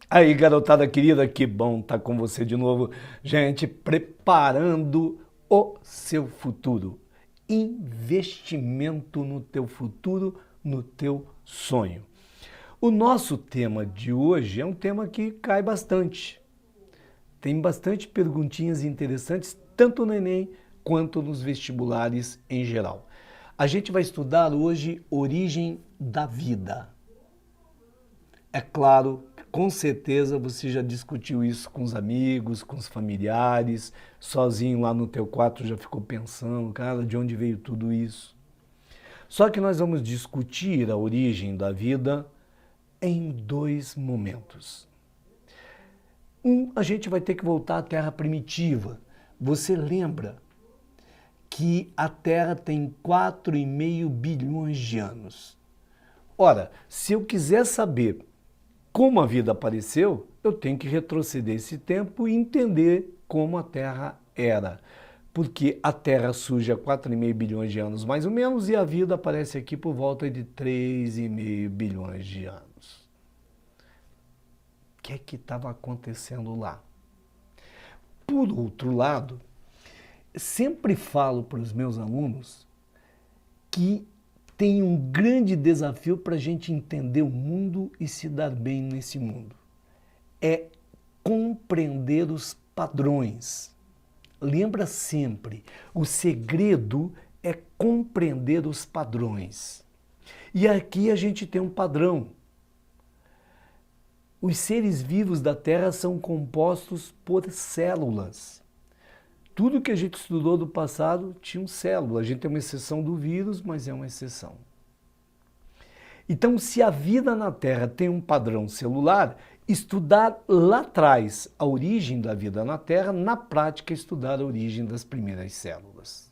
Aí, garotada querida, que bom estar com você de novo. Gente, preparando o seu futuro. Investimento no teu futuro, no teu sonho. O nosso tema de hoje é um tema que cai bastante. Tem bastante perguntinhas interessantes, tanto no Enem quanto nos vestibulares em geral. A gente vai estudar hoje origem da vida. É claro, com certeza você já discutiu isso com os amigos, com os familiares, sozinho lá no teu quarto já ficou pensando, cara, de onde veio tudo isso? Só que nós vamos discutir a origem da vida em dois momentos. A gente vai ter que voltar à Terra primitiva. Você lembra que a Terra tem 4,5 bilhões de anos. Ora, se eu quiser saber como a vida apareceu, eu tenho que retroceder esse tempo e entender como a Terra era. Porque a Terra surge há 4,5 bilhões de anos, mais ou menos, e a vida aparece aqui por volta de 3,5 bilhões de anos. O que é que estava acontecendo lá? Por outro lado, sempre falo para os meus alunos que tem um grande desafio para a gente entender o mundo e se dar bem nesse mundo. É compreender os padrões. Lembra sempre, o segredo é compreender os padrões. E aqui a gente tem um padrão. Os seres vivos da Terra são compostos por células. Tudo que a gente estudou do passado tinha célula. A gente tem uma exceção do vírus, mas é uma exceção. Então, se a vida na Terra tem um padrão celular, estudar lá atrás a origem da vida na Terra, na prática, é estudar a origem das primeiras células.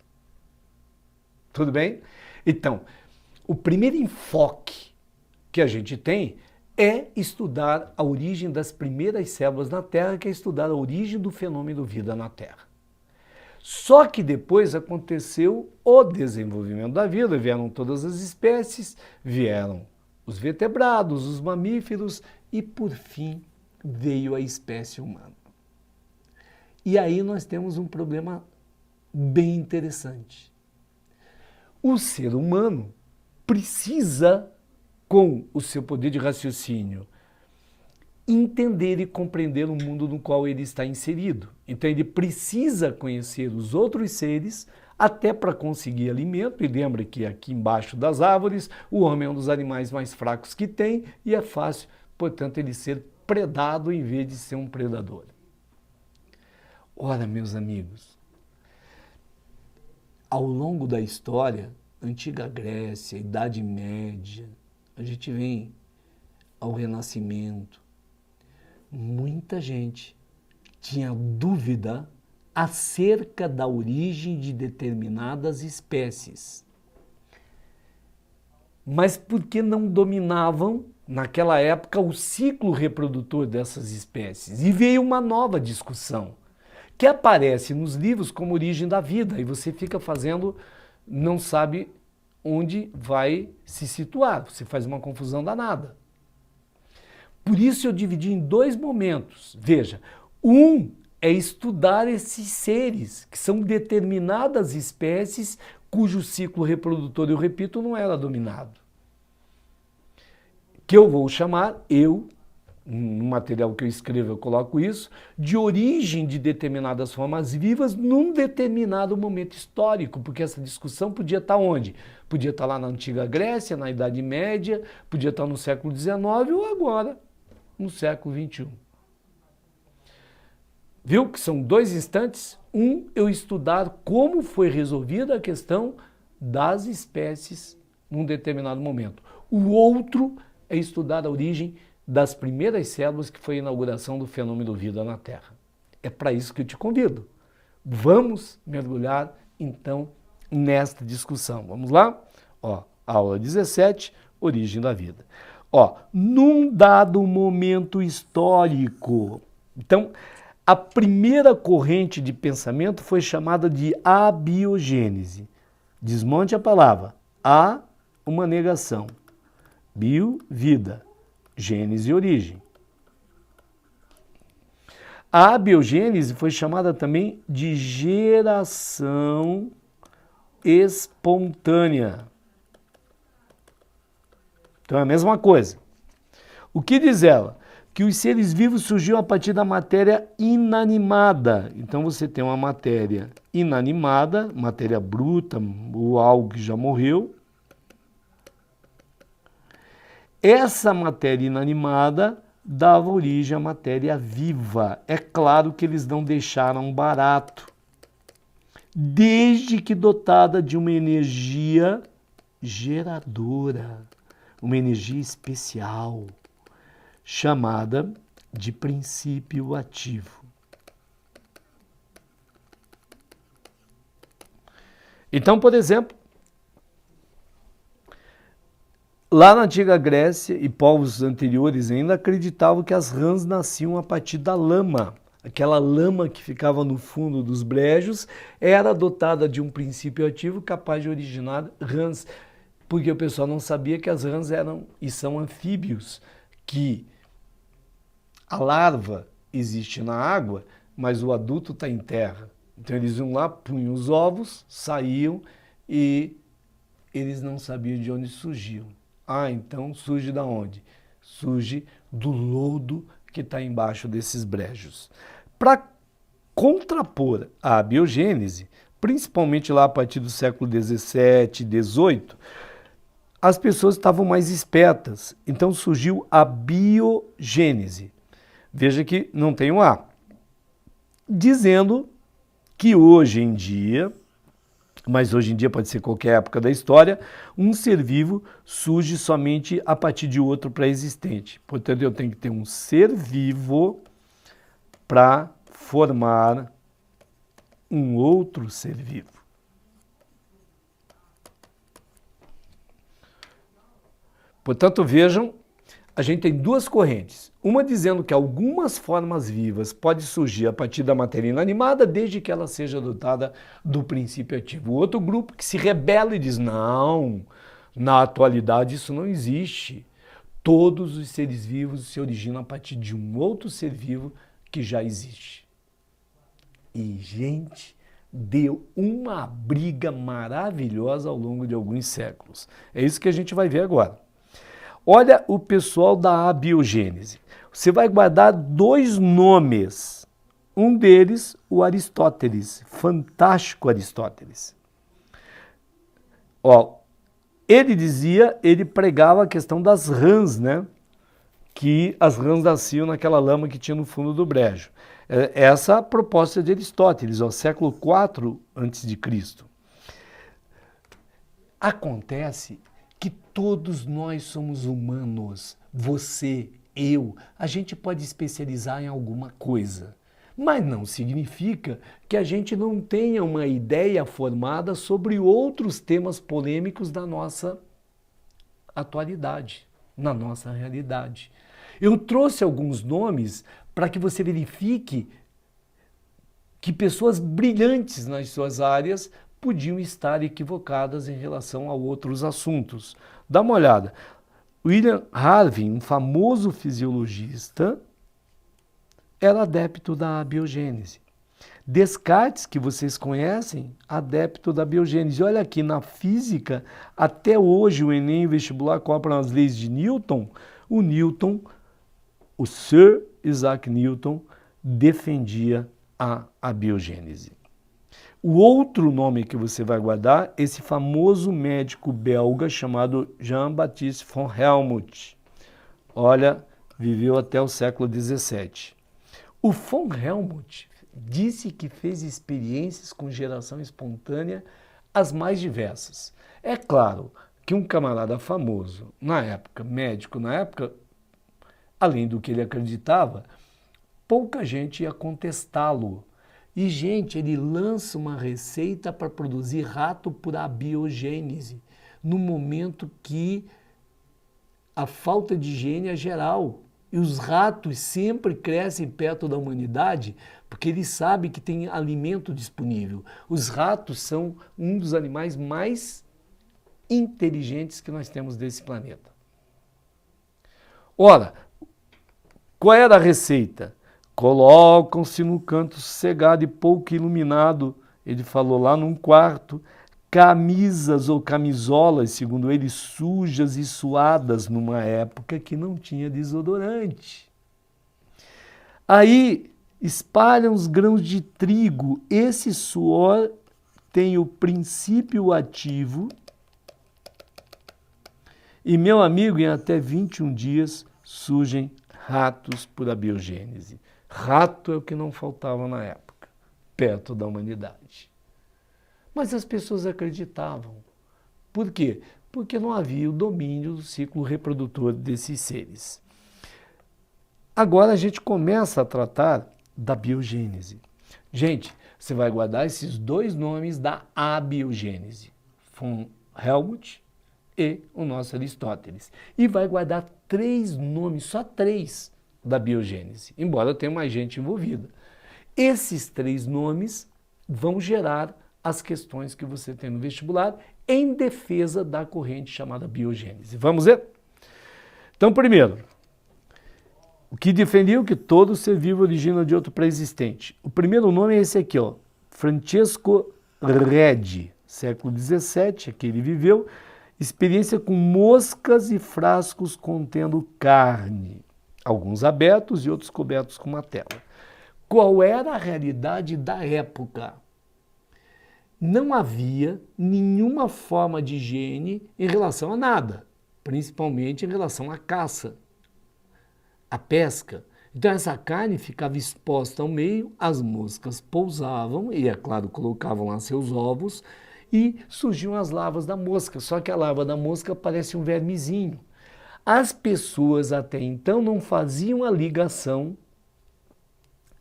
Tudo bem? Então, o primeiro enfoque que a gente tem é estudar a origem das primeiras células na Terra, que é estudar a origem do fenômeno vida na Terra. Só que depois aconteceu o desenvolvimento da vida, vieram todas as espécies, vieram os vertebrados, os mamíferos e, por fim, veio a espécie humana. E aí nós temos um problema bem interessante. O ser humano precisa, com o seu poder de raciocínio, entender e compreender o mundo no qual ele está inserido. Então ele precisa conhecer os outros seres até para conseguir alimento. E lembra que aqui embaixo das árvores o homem é um dos animais mais fracos que tem e é fácil, portanto, ele ser predado em vez de ser um predador. Ora, meus amigos, ao longo da história, Antiga Grécia, Idade Média, a gente vem ao Renascimento, muita gente tinha dúvida acerca da origem de determinadas espécies. Mas porque não dominavam, naquela época, o ciclo reprodutor dessas espécies. E veio uma nova discussão, que aparece nos livros como origem da vida, e você fica fazendo, não sabe onde vai se situar, você faz uma confusão danada. Por isso eu dividi em dois momentos. Veja, um é estudar esses seres, que são determinadas espécies cujo ciclo reprodutor, eu repito, não era dominado. Que eu vou chamar, no material que eu escrevo eu coloco isso, de origem de determinadas formas vivas num determinado momento histórico, porque essa discussão podia estar onde? Podia estar lá na Antiga Grécia, na Idade Média, podia estar no século XIX ou agora, no século XXI. Viu que são dois instantes? Eu estudar como foi resolvida a questão das espécies num determinado momento. O outro é estudar a origem das primeiras células, que foi a inauguração do fenômeno vida na Terra. É para isso que eu te convido. Vamos mergulhar, então, nesta discussão. Vamos lá? Aula 17, origem da vida. Num dado momento histórico. Então, a primeira corrente de pensamento foi chamada de abiogênese. Desmonte a palavra. A, uma negação. Bio, vida. Gênese, origem. A abiogênese foi chamada também de geração espontânea. Então é a mesma coisa. O que diz ela? Que os seres vivos surgiram a partir da matéria inanimada. Então você tem uma matéria inanimada, matéria bruta ou algo que já morreu. Essa matéria inanimada dava origem à matéria viva. É claro que eles não deixaram barato, desde que dotada de uma energia geradora, uma energia especial, chamada de princípio ativo. Então, por exemplo, lá na antiga Grécia e povos anteriores ainda acreditavam que as rãs nasciam a partir da lama. Aquela lama que ficava no fundo dos brejos era dotada de um princípio ativo capaz de originar rãs, porque o pessoal não sabia que as rãs eram e são anfíbios, que a larva existe na água, mas o adulto está em terra. Então eles iam lá, punham os ovos, saíam e eles não sabiam de onde surgiam. Ah, então surge da onde? Surge do lodo que está embaixo desses brejos. Para contrapor a abiogênese, principalmente lá a partir do século XVII, XVIII, as pessoas estavam mais espertas. Então surgiu a biogênese. Veja que não tem um A. Dizendo que hoje em dia, mas hoje em dia pode ser qualquer época da história, um ser vivo surge somente a partir de outro pré-existente. Portanto, eu tenho que ter um ser vivo para formar um outro ser vivo. Portanto, vejam, a gente tem duas correntes. Uma dizendo que algumas formas vivas podem surgir a partir da matéria inanimada, desde que ela seja dotada do princípio ativo. O outro grupo que se rebela e diz, não, na atualidade isso não existe. Todos os seres vivos se originam a partir de um outro ser vivo que já existe. E, gente, deu uma briga maravilhosa ao longo de alguns séculos. É isso que a gente vai ver agora. Olha o pessoal da abiogênese. Você vai guardar dois nomes. Um deles, o Aristóteles, fantástico Aristóteles. Ó, ele pregava a questão das rãs, né? Que as rãs nasciam naquela lama que tinha no fundo do brejo. Essa a proposta de Aristóteles, ó, século IV a.C. Acontece que todos nós somos humanos, você, eu, a gente pode especializar em alguma coisa, mas não significa que a gente não tenha uma ideia formada sobre outros temas polêmicos da nossa atualidade, na nossa realidade. Eu trouxe alguns nomes para que você verifique que pessoas brilhantes nas suas áreas podiam estar equivocadas em relação a outros assuntos. Dá uma olhada. William Harvey, um famoso fisiologista, era adepto da abiogênese. Descartes, que vocês conhecem, adepto da biogênese. Olha aqui, na física, até hoje o Enem e o vestibular cobram as leis de Newton. O Sir Isaac Newton, defendia a abiogênese. O outro nome que você vai guardar, esse famoso médico belga chamado Jean-Baptiste von Helmont. Olha, viveu até o século XVII. O von Helmont disse que fez experiências com geração espontânea as mais diversas. É claro que um camarada famoso na época, médico na época, além do que ele acreditava, pouca gente ia contestá-lo. E, gente, ele lança uma receita para produzir rato por abiogênese, no momento que a falta de higiene é geral. E os ratos sempre crescem perto da humanidade porque eles sabem que tem alimento disponível. Os ratos são um dos animais mais inteligentes que nós temos desse planeta. Ora, qual era a receita? colocam-se no canto sossegado e pouco iluminado, ele falou lá num quarto, camisas ou camisolas, segundo ele, sujas e suadas numa época que não tinha desodorante. Aí espalham os grãos de trigo, esse suor tem o princípio ativo e, meu amigo, em até 21 dias surgem ratos por abiogênese. Rato é o que não faltava na época, perto da humanidade. Mas as pessoas acreditavam. Por quê? Porque não havia o domínio do ciclo reprodutor desses seres. Agora a gente começa a tratar da biogênese. Gente, você vai guardar esses dois nomes da abiogênese, von Helmont e o nosso Aristóteles. E vai guardar 3 nomes, só 3, da biogênese, embora tenha mais gente envolvida. Esses 3 nomes vão gerar as questões que você tem no vestibular em defesa da corrente chamada biogênese. Vamos ver? Então, primeiro, o que defendia que todo ser vivo origina de outro pré-existente. O primeiro nome é esse aqui, ó, Francesco Redi, século XVII, aqui ele viveu, experiência com moscas e frascos contendo carne, alguns abertos e outros cobertos com uma tela. Qual era a realidade da época? Não havia nenhuma forma de higiene em relação a nada, principalmente em relação à caça, à pesca. Então essa carne ficava exposta ao meio, as moscas pousavam e, é claro, colocavam lá seus ovos e surgiam as larvas da mosca, só que a larva da mosca parece um vermezinho. As pessoas até então não faziam a ligação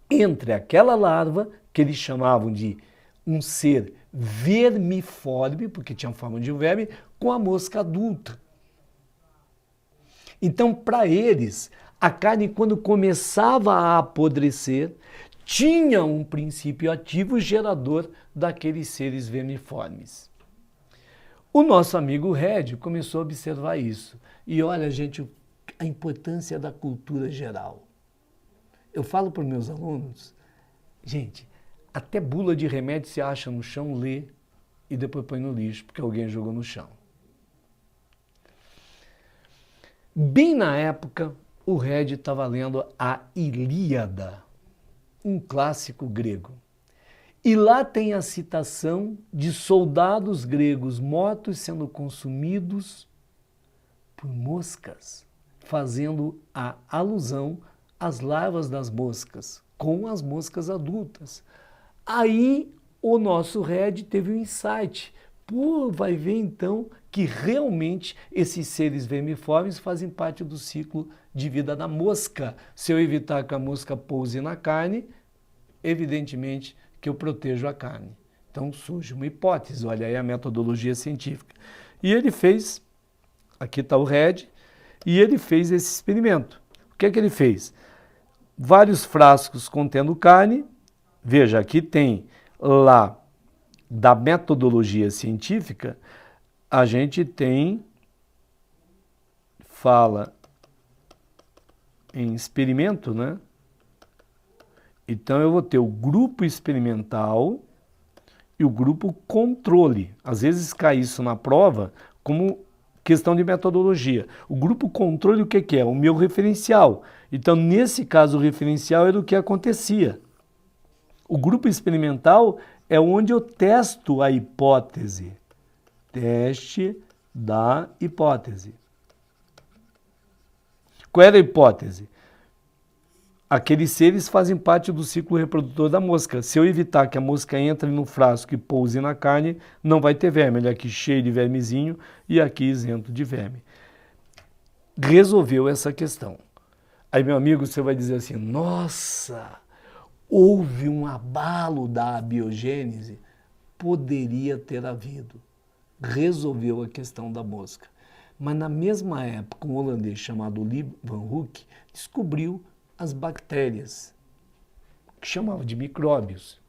entre aquela larva, que eles chamavam de um ser vermiforme, porque tinha forma de um verme, com a mosca adulta. Então, para eles, a carne, quando começava a apodrecer, tinha um princípio ativo gerador daqueles seres vermiformes. O nosso amigo Redi começou a observar isso. E olha, gente, a importância da cultura geral. Eu falo para os meus alunos, gente, até bula de remédio se acha no chão, lê e depois põe no lixo, porque alguém jogou no chão. Bem na época, o Redi estava lendo a Ilíada, um clássico grego. E lá tem a citação de soldados gregos mortos sendo consumidos por moscas, fazendo a alusão às larvas das moscas, com as moscas adultas. Aí o nosso Redi teve um insight. Pô, vai ver então que realmente esses seres vermiformes fazem parte do ciclo de vida da mosca. Se eu evitar que a mosca pouse na carne, evidentemente que eu protejo a carne. Então surge uma hipótese, olha aí a metodologia científica. E ele fez, aqui está o Redi, e ele fez esse experimento. O que é que ele fez? Vários frascos contendo carne, veja, aqui tem lá da metodologia científica, a gente tem, fala em experimento, né? Então eu vou ter o grupo experimental e o grupo controle. Às vezes cai isso na prova como questão de metodologia. O grupo controle o que é? O meu referencial. Então nesse caso o referencial era o que acontecia. O grupo experimental é onde eu testo a hipótese. Teste da hipótese. Qual era a hipótese? Aqueles seres fazem parte do ciclo reprodutor da mosca. Se eu evitar que a mosca entre no frasco e pouse na carne, não vai ter verme. Ele é aqui cheio de vermezinho e aqui isento de verme. Resolveu essa questão. Aí, meu amigo, você vai dizer assim, nossa, houve um abalo da abiogênese? Poderia ter havido. Resolveu a questão da mosca. Mas na mesma época, um holandês chamado Lee Van Hoek descobriu as bactérias, que chamava de micróbios.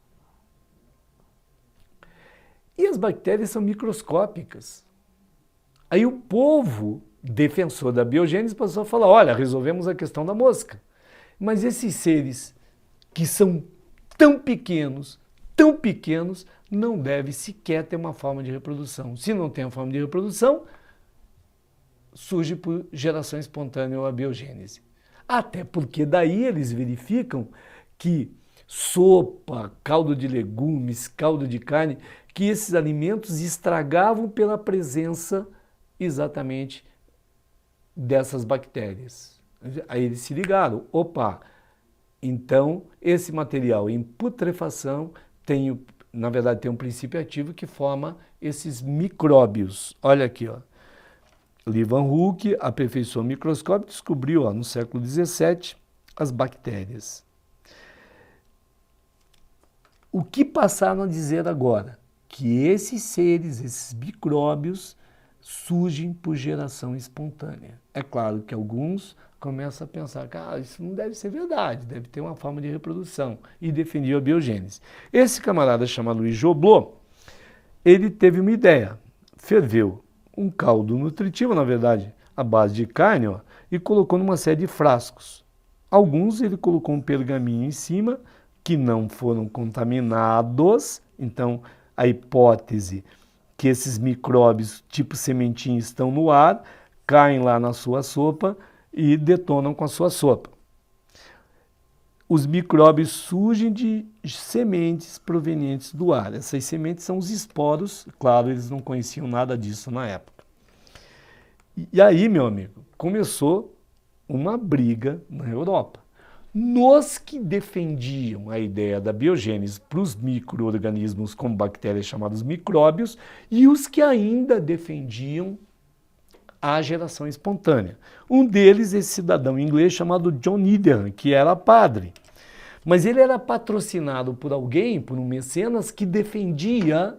E as bactérias são microscópicas. Aí o povo, defensor da biogênese, passou a falar, olha, resolvemos a questão da mosca. Mas esses seres que são tão pequenos, não deve sequer ter uma forma de reprodução. Se não tem uma forma de reprodução, surge por geração espontânea ou abiogênese. Até porque daí eles verificam que sopa, caldo de legumes, caldo de carne, que esses alimentos estragavam pela presença exatamente dessas bactérias. Aí eles se ligaram, opa, então esse material em putrefação na verdade tem um princípio ativo que forma esses micróbios. Olha aqui, ó. Leeuwenhoek aperfeiçoou o microscópio e descobriu, no século XVII, as bactérias. O que passaram a dizer agora? Que esses seres, esses micróbios, surgem por geração espontânea. É claro que alguns começam a pensar que isso não deve ser verdade, deve ter uma forma de reprodução, e defendiam a biogênese. Esse camarada chamado Louis Joblot, ele teve uma ideia, ferveu um caldo nutritivo, na verdade, à base de carne, e colocou numa série de frascos. Alguns ele colocou um pergaminho em cima, que não foram contaminados, então a hipótese que esses micróbios tipo sementinha estão no ar, caem lá na sua sopa e detonam com a sua sopa. Os micróbios surgem de sementes provenientes do ar. Essas sementes são os esporos, claro, eles não conheciam nada disso na época. E aí, meu amigo, começou uma briga na Europa. Nos que defendiam a ideia da biogênese para os micro-organismos como bactérias chamadas micróbios e os que ainda defendiam a geração espontânea. Um deles, esse cidadão inglês chamado John Needham, que era padre. Mas ele era patrocinado por alguém, por um mecenas, que defendia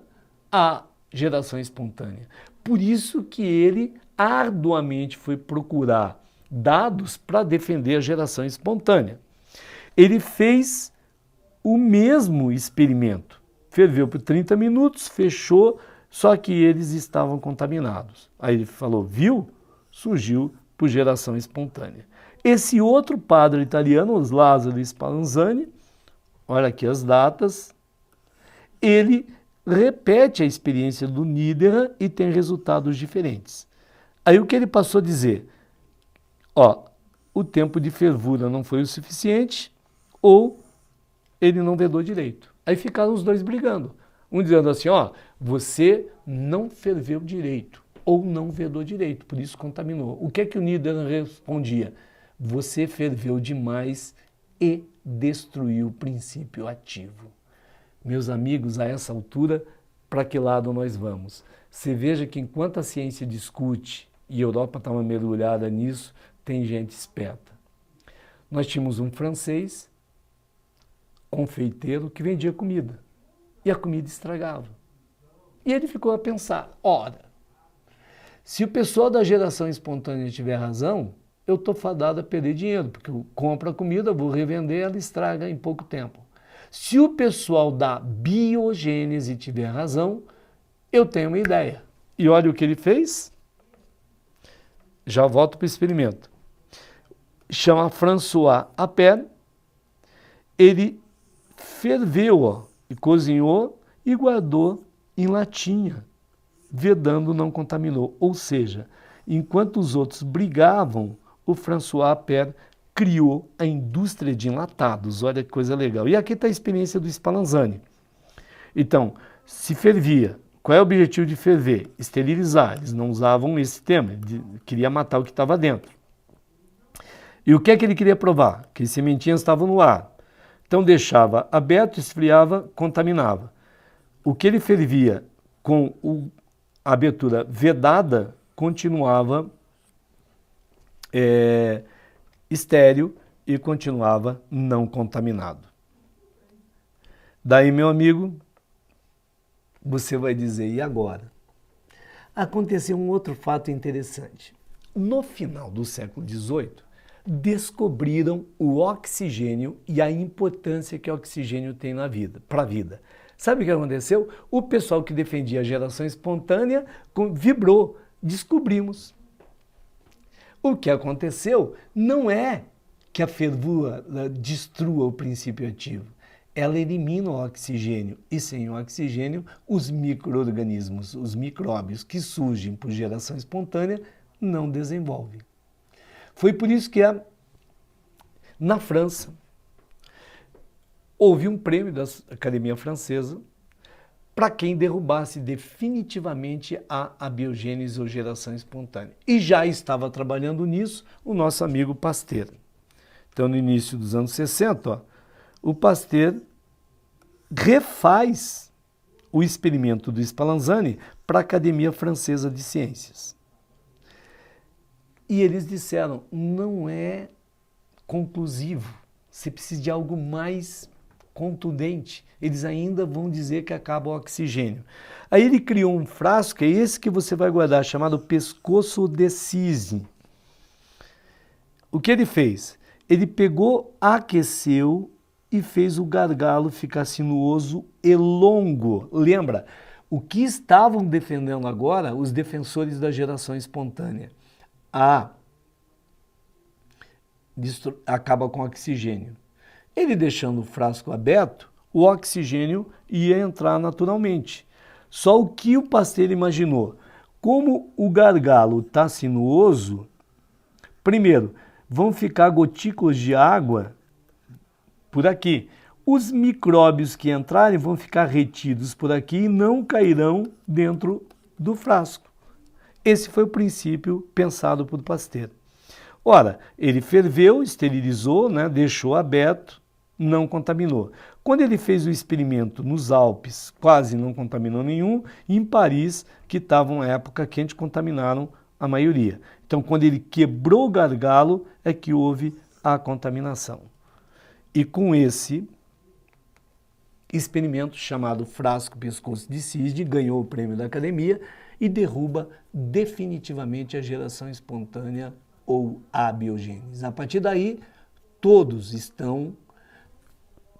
a geração espontânea. Por isso que ele arduamente foi procurar dados para defender a geração espontânea. Ele fez o mesmo experimento. Ferveu por 30 minutos, fechou, só que eles estavam contaminados. Aí ele falou, viu? Surgiu por geração espontânea. Esse outro padre italiano, Lázaro Spallanzani, olha aqui as datas, ele repete a experiência do Needham e tem resultados diferentes. Aí o que ele passou a dizer? O tempo de fervura não foi o suficiente ou ele não vedou direito. Aí ficaram os dois brigando. Um dizendo assim, você não ferveu direito ou não vedou direito, por isso contaminou. O que é que o Needham respondia? Você ferveu demais e destruiu o princípio ativo. Meus amigos, a essa altura, para que lado nós vamos? Você veja que enquanto a ciência discute, e a Europa está mergulhada nisso, tem gente esperta. Nós tínhamos um francês, confeiteiro, que vendia comida. E a comida estragava. E ele ficou a pensar, se o pessoal da geração espontânea tiver razão, eu estou fadado a perder dinheiro, porque eu compro a comida, vou revender, ela estraga em pouco tempo. Se o pessoal da biogênese tiver razão, eu tenho uma ideia. E olha o que ele fez. Já volto para o experimento. Chama François Appert, ele ferveu e cozinhou e guardou em latinha, vedando não contaminou. Ou seja, enquanto os outros brigavam, o François Appert criou a indústria de enlatados. Olha que coisa legal. E aqui está a experiência do Spallanzani. Então, se fervia, qual é o objetivo de ferver? Esterilizar. Eles não usavam esse termo, ele queria matar o que estava dentro. E o que é que ele queria provar? Que as sementinhas estavam no ar. Então deixava aberto, esfriava, contaminava. O que ele fervia com a abertura vedada, continuava estéril e continuava não contaminado. Daí, meu amigo, você vai dizer, e agora? Aconteceu um outro fato interessante. No final do século XVIII, descobriram o oxigênio e a importância que o oxigênio tem para a vida. Sabe o que aconteceu? O pessoal que defendia a geração espontânea vibrou. Descobrimos. O que aconteceu não é que a fervura destrua o princípio ativo. Ela elimina o oxigênio e sem o oxigênio os micro-organismos, os micróbios que surgem por geração espontânea não desenvolvem. Foi por isso que na França houve um prêmio da Academia Francesa para quem derrubasse definitivamente a abiogênese ou geração espontânea. E já estava trabalhando nisso o nosso amigo Pasteur. Então, no início dos anos 60, o Pasteur refaz o experimento do Spallanzani para a Academia Francesa de Ciências. E eles disseram, não é conclusivo, você precisa de algo mais contundente. Eles ainda vão dizer que acaba o oxigênio. Aí ele criou um frasco, é esse que você vai guardar, chamado pescoço de cisne. O que ele fez? Ele pegou, aqueceu e fez o gargalo ficar sinuoso e longo. Lembra, o que estavam defendendo agora os defensores da geração espontânea? Acaba com oxigênio. Ele deixando o frasco aberto, o oxigênio ia entrar naturalmente. Só o que o Pasteur imaginou? Como o gargalo está sinuoso, primeiro, vão ficar gotículas de água por aqui. Os micróbios que entrarem vão ficar retidos por aqui e não cairão dentro do frasco. Esse foi o princípio pensado por Pasteur. Ora, ele ferveu, esterilizou, deixou aberto, não contaminou. Quando ele fez o experimento nos Alpes, quase não contaminou nenhum, e em Paris, que estava uma época quente, contaminaram a maioria. Então, quando ele quebrou o gargalo, é que houve a contaminação. E com esse experimento, chamado frasco pescoço de cisne, ganhou o prêmio da Academia e derruba definitivamente a geração espontânea ou a abiogênese. A partir daí, todos estão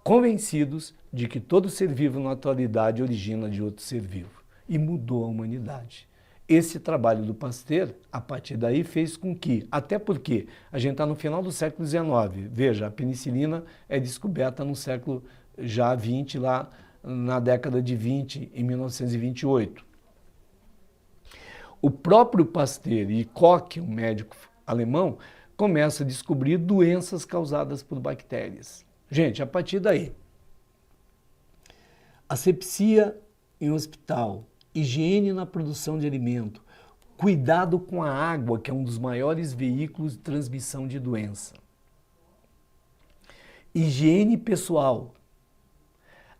convencidos de que todo ser vivo na atualidade origina de outro ser vivo e mudou a humanidade. Esse trabalho do Pasteur, a partir daí, fez com que, até porque a gente está no final do século XIX, veja, a penicilina é descoberta no século já 20, lá na década de 20, em 1928. O próprio Pasteur e Koch, um médico alemão, começa a descobrir doenças causadas por bactérias. Gente, a partir daí, asepsia em hospital, higiene na produção de alimento, cuidado com a água, que é um dos maiores veículos de transmissão de doença. Higiene pessoal.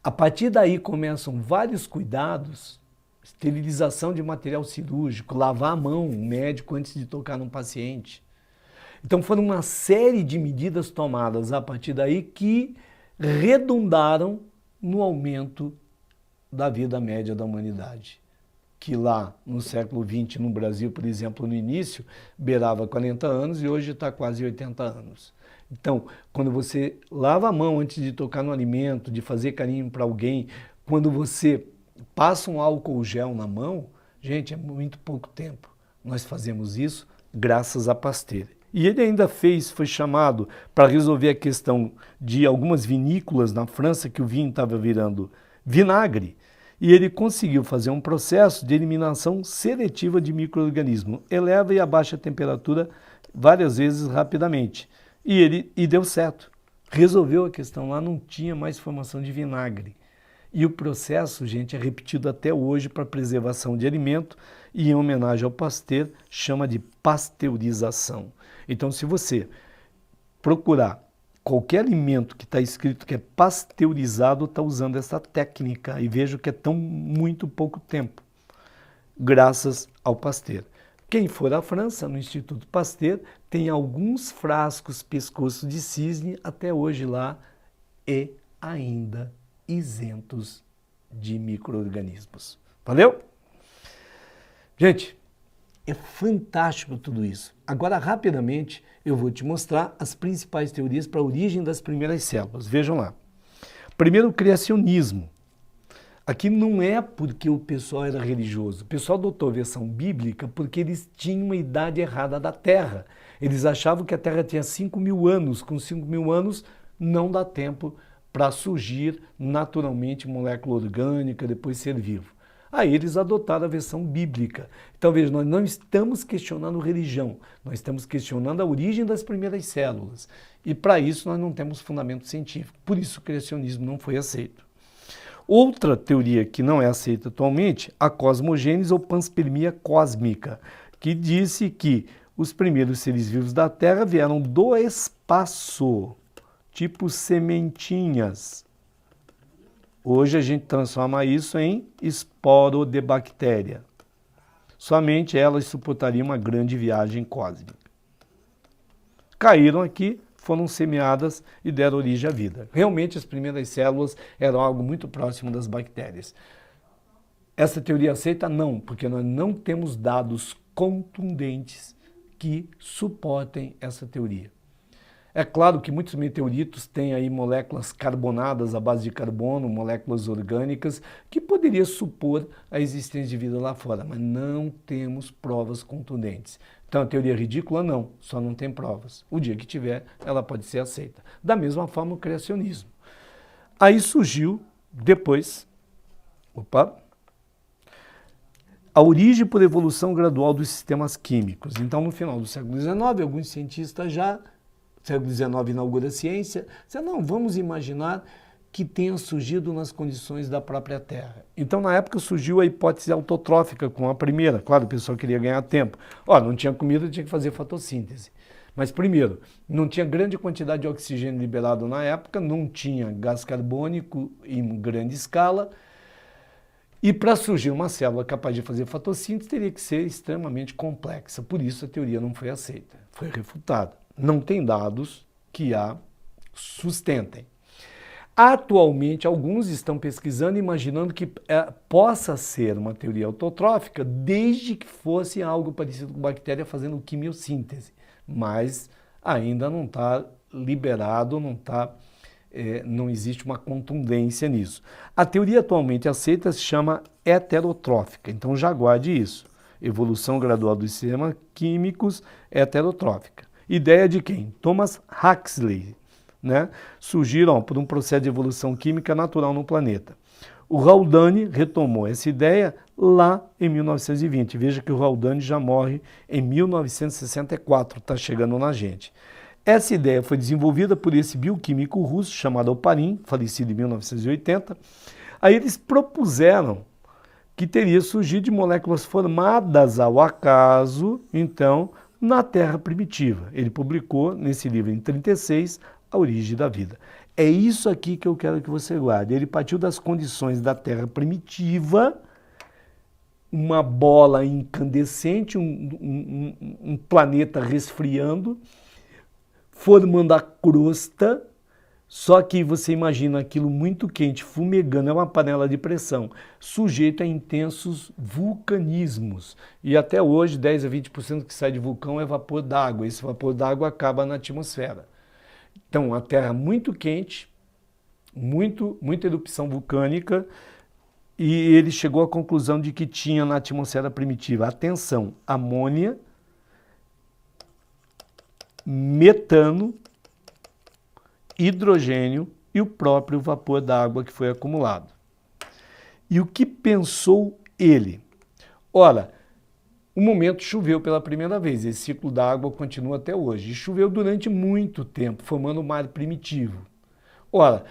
A partir daí começam vários cuidados, esterilização de material cirúrgico, lavar a mão, o médico antes de tocar num paciente. Então foram uma série de medidas tomadas a partir daí que redundaram no aumento da vida média da humanidade, que lá no século XX, no Brasil, por exemplo, no início, beirava 40 anos e hoje está quase 80 anos. Então, quando você lava a mão antes de tocar no alimento, de fazer carinho para alguém, quando você passa um álcool gel na mão, gente, é muito pouco tempo. Nós fazemos isso graças a Pasteur. E ele ainda foi chamado para resolver a questão de algumas vinícolas na França que o vinho estava virando vinagre, e ele conseguiu fazer um processo de eliminação seletiva de micro-organismos. Eleva e abaixa a temperatura várias vezes rapidamente. E deu certo. Resolveu a questão lá, não tinha mais formação de vinagre. E o processo, gente, é repetido até hoje para preservação de alimento e em homenagem ao Pasteur, chama de pasteurização. Então, se você procurar qualquer alimento que está escrito que é pasteurizado, está usando essa técnica e vejo que é muito pouco tempo, graças ao Pasteur. Quem for à França, no Instituto Pasteur, tem alguns frascos pescoço de cisne até hoje lá e ainda isentos de micro-organismos. Valeu? Gente, é fantástico tudo isso. Agora, rapidamente, eu vou te mostrar as principais teorias para a origem das primeiras células. Vejam lá. Primeiro, o criacionismo. Aqui não é porque o pessoal era religioso. O pessoal adotou a versão bíblica porque eles tinham uma idade errada da Terra. Eles achavam que a Terra tinha 5.000 anos. Com 5.000 anos não dá tempo para surgir naturalmente molécula orgânica, depois ser vivo. Aí eles adotaram a versão bíblica. Então veja, nós não estamos questionando religião, nós estamos questionando a origem das primeiras células. E para isso nós não temos fundamento científico. Por isso o criacionismo não foi aceito. Outra teoria que não é aceita atualmente, a cosmogênese ou panspermia cósmica, que disse que os primeiros seres vivos da Terra vieram do espaço, tipo sementinhas. Hoje a gente transforma isso em esporo de bactéria. Somente elas suportariam uma grande viagem cósmica. Caíram aqui, foram semeadas e deram origem à vida. Realmente as primeiras células eram algo muito próximo das bactérias. Essa teoria aceita? Não, porque nós não temos dados contundentes que suportem essa teoria. É claro que muitos meteoritos têm aí moléculas carbonadas à base de carbono, moléculas orgânicas, que poderia supor a existência de vida lá fora, mas não temos provas contundentes. Então a teoria é ridícula? Não, só não tem provas. O dia que tiver, ela pode ser aceita. Da mesma forma o criacionismo. Aí surgiu depois, a origem por evolução gradual dos sistemas químicos. Então no final do século XIX, alguns cientistas já... século XIX inaugura a ciência, não, vamos imaginar que tenha surgido nas condições da própria Terra. Então, na época, surgiu a hipótese autotrófica com a primeira. Claro, o pessoal queria ganhar tempo. Não tinha comida, tinha que fazer fotossíntese. Mas, primeiro, não tinha grande quantidade de oxigênio liberado na época, não tinha gás carbônico em grande escala, e para surgir uma célula capaz de fazer fotossíntese, teria que ser extremamente complexa. Por isso, a teoria não foi aceita, foi refutada. Não tem dados que a sustentem. Atualmente, alguns estão pesquisando, imaginando que possa ser uma teoria autotrófica, desde que fosse algo parecido com bactéria fazendo quimiossíntese. Mas ainda não está liberado, não existe uma contundência nisso. A teoria atualmente aceita se chama heterotrófica, então já guarde isso. Evolução gradual dos sistemas químicos heterotrófica. Ideia de quem? Thomas Huxley, né? Surgiram por um processo de evolução química natural no planeta. O Haldane retomou essa ideia lá em 1920. Veja que o Haldane já morre em 1964, está chegando na gente. Essa ideia foi desenvolvida por esse bioquímico russo chamado Oparin, falecido em 1980. Aí eles propuseram que teria surgido de moléculas formadas ao acaso, então, na Terra primitiva. Ele publicou nesse livro em 1936, A Origem da Vida. É isso aqui que eu quero que você guarde. Ele partiu das condições da Terra primitiva, uma bola incandescente, um planeta resfriando, formando a crosta, só que você imagina aquilo muito quente, fumegando, é uma panela de pressão, sujeito a intensos vulcanismos. E até hoje, 10 a 20% que sai de vulcão é vapor d'água. Esse vapor d'água acaba na atmosfera. Então, a Terra muito quente, muita erupção vulcânica, e ele chegou à conclusão de que tinha na atmosfera primitiva, atenção, amônia, metano, hidrogênio e o próprio vapor d'água que foi acumulado. E o que pensou ele? Ora, um momento choveu pela primeira vez, esse ciclo da água continua até hoje, e choveu durante muito tempo, formando o mar primitivo. Ora,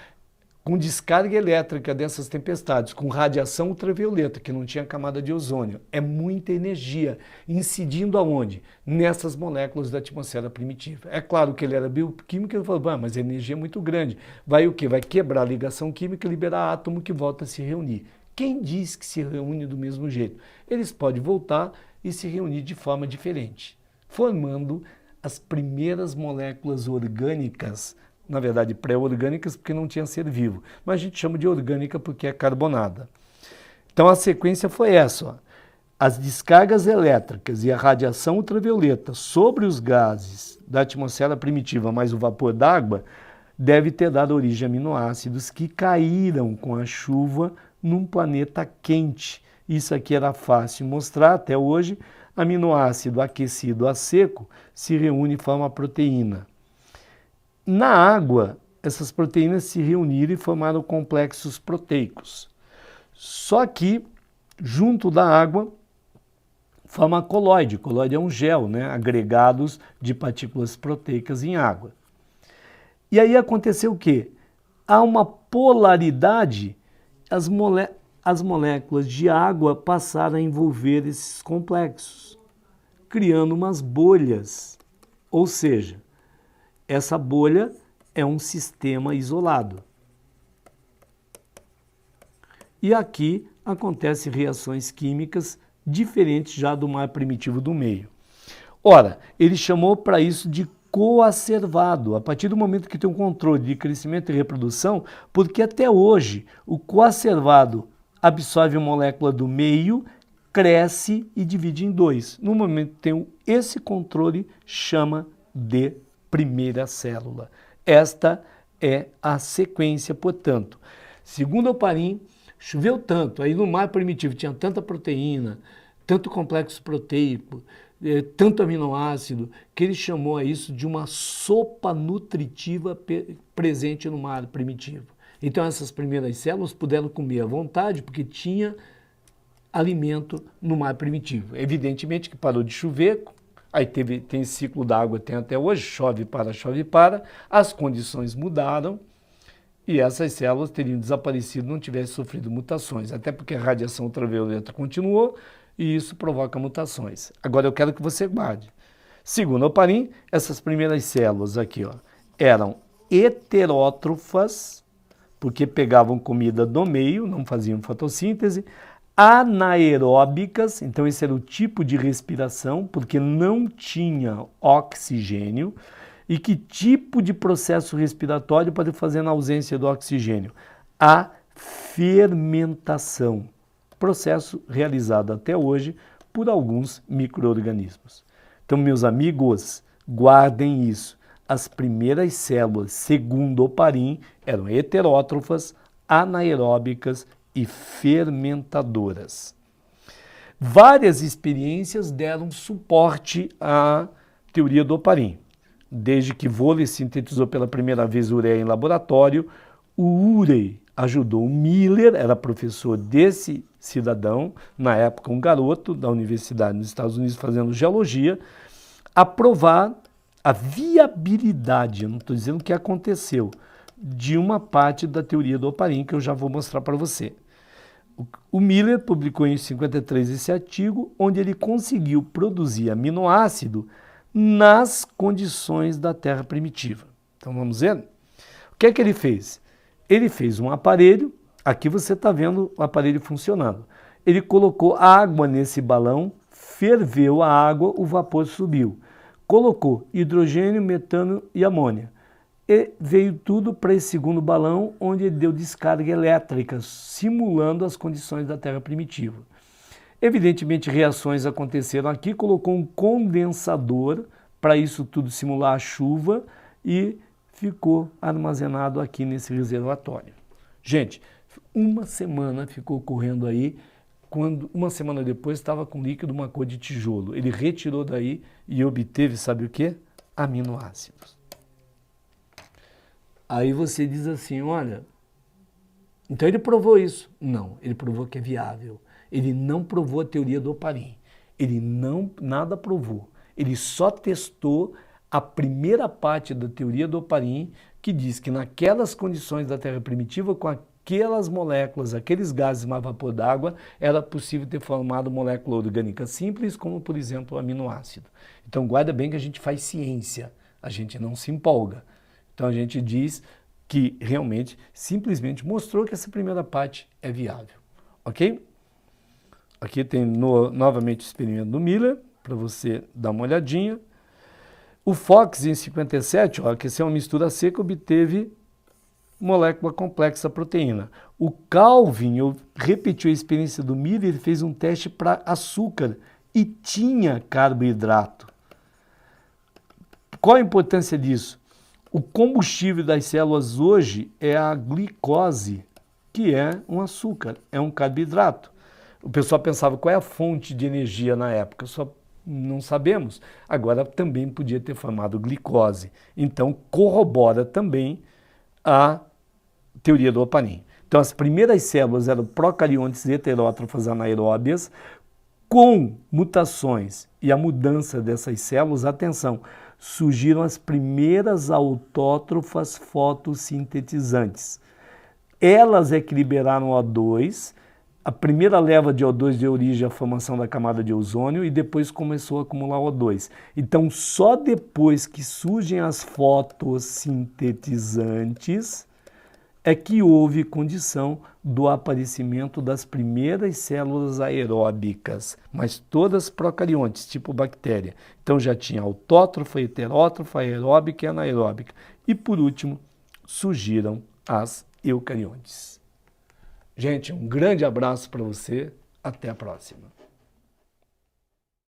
com descarga elétrica dessas tempestades, com radiação ultravioleta, que não tinha camada de ozônio, é muita energia, incidindo aonde? Nessas moléculas da atmosfera primitiva. É claro que ele era bioquímico, ele falou, mas a energia é muito grande. Vai o quê? Vai quebrar a ligação química e liberar átomo que volta a se reunir. Quem diz que se reúne do mesmo jeito? Eles podem voltar e se reunir de forma diferente, formando as primeiras moléculas orgânicas, na verdade pré-orgânicas porque não tinha ser vivo, mas a gente chama de orgânica porque é carbonada. Então a sequência foi essa, ó. As descargas elétricas e a radiação ultravioleta sobre os gases da atmosfera primitiva mais o vapor d'água deve ter dado origem a aminoácidos que caíram com a chuva num planeta quente. Isso aqui era fácil de mostrar até hoje. Aminoácido aquecido a seco se reúne e forma proteína. Na água, essas proteínas se reuniram e formaram complexos proteicos. Só que, junto da água, forma coloide. Coloide é um gel, né? Agregados de partículas proteicas em água. E aí aconteceu o quê? Há uma polaridade, as moléculas de água passaram a envolver esses complexos, criando umas bolhas. Ou seja, essa bolha é um sistema isolado. E aqui acontecem reações químicas diferentes já do mar primitivo do meio. Ora, ele chamou para isso de coacervado, a partir do momento que tem um controle de crescimento e reprodução, porque até hoje o coacervado absorve a molécula do meio, cresce e divide em dois. No momento que tem esse controle, chama de primeira célula. Esta é a sequência, portanto. Segundo Oparin, choveu tanto, aí no mar primitivo tinha tanta proteína, tanto complexo proteico, tanto aminoácido, que ele chamou a isso de uma sopa nutritiva presente no mar primitivo. Então essas primeiras células puderam comer à vontade, porque tinha alimento no mar primitivo. Evidentemente que parou de chover, aí tem esse ciclo da água, tem até hoje, chove para, as condições mudaram e essas células teriam desaparecido, não tivessem sofrido mutações, até porque a radiação ultravioleta continuou e isso provoca mutações. Agora eu quero que você guarde. Segundo Oparin, essas primeiras células aqui, ó, eram heterótrofas, porque pegavam comida do meio, não faziam fotossíntese, anaeróbicas, então esse era o tipo de respiração, porque não tinha oxigênio. E que tipo de processo respiratório pode fazer na ausência do oxigênio? A fermentação, processo realizado até hoje por alguns micro-organismos. Então, meus amigos, guardem isso. As primeiras células, segundo Oparin, eram heterótrofas, anaeróbicas e fermentadoras. Várias experiências deram suporte à teoria do Oparin. Desde que Wohler sintetizou pela primeira vez ureia em laboratório, o Urey ajudou o Miller, era professor desse cidadão, na época um garoto da universidade nos Estados Unidos fazendo geologia, a provar a viabilidade, eu não estou dizendo o que aconteceu, de uma parte da teoria do Oparin, que eu já vou mostrar para você. O Miller publicou em 53 esse artigo, onde ele conseguiu produzir aminoácido nas condições da Terra primitiva. Então vamos ver? O que é que ele fez? Ele fez um aparelho, aqui você está vendo o aparelho funcionando. Ele colocou água nesse balão, ferveu a água, o vapor subiu. Colocou hidrogênio, metano e amônia. E veio tudo para esse segundo balão, onde ele deu descarga elétrica, simulando as condições da Terra primitiva. Evidentemente, reações aconteceram aqui, colocou um condensador para isso tudo simular a chuva e ficou armazenado aqui nesse reservatório. Gente, uma semana ficou correndo aí, quando uma semana depois estava com líquido uma cor de tijolo. Ele retirou daí e obteve, sabe o quê? Aminoácidos. Aí você diz assim, olha, então ele provou isso? Não, ele provou que é viável. Ele não provou a teoria do Oparin. Ele nada provou. Ele só testou a primeira parte da teoria do Oparin, que diz que naquelas condições da Terra primitiva, com aquelas moléculas, aqueles gases mais vapor d'água, era possível ter formado molécula orgânica simples, como por exemplo o aminoácido. Então guarda bem que a gente faz ciência, a gente não se empolga. Então a gente diz que realmente, simplesmente mostrou que essa primeira parte é viável. Ok? Aqui tem novamente o experimento do Miller, para você dar uma olhadinha. O Fox, em 57, aqueceu uma mistura seca, obteve molécula complexa proteína. O Calvin repetiu a experiência do Miller e fez um teste para açúcar e tinha carboidrato. Qual a importância disso? O combustível das células hoje é a glicose, que é um açúcar, é um carboidrato. O pessoal pensava qual é a fonte de energia na época, só não sabemos. Agora também podia ter formado glicose. Então corrobora também a teoria do Oparin. Então as primeiras células eram procariontes heterótrofas anaeróbias, com mutações e a mudança dessas células, atenção, surgiram as primeiras autótrofas fotossintetizantes. Elas é que liberaram O2, a primeira leva de O2 deu origem à formação da camada de ozônio e depois começou a acumular O2. Então, só depois que surgem as fotossintetizantes é que houve condição do aparecimento das primeiras células aeróbicas, mas todas procariontes, tipo bactéria. Então já tinha autótrofa, heterótrofa, aeróbica e anaeróbica. E por último, surgiram as eucariontes. Gente, um grande abraço para você, até a próxima.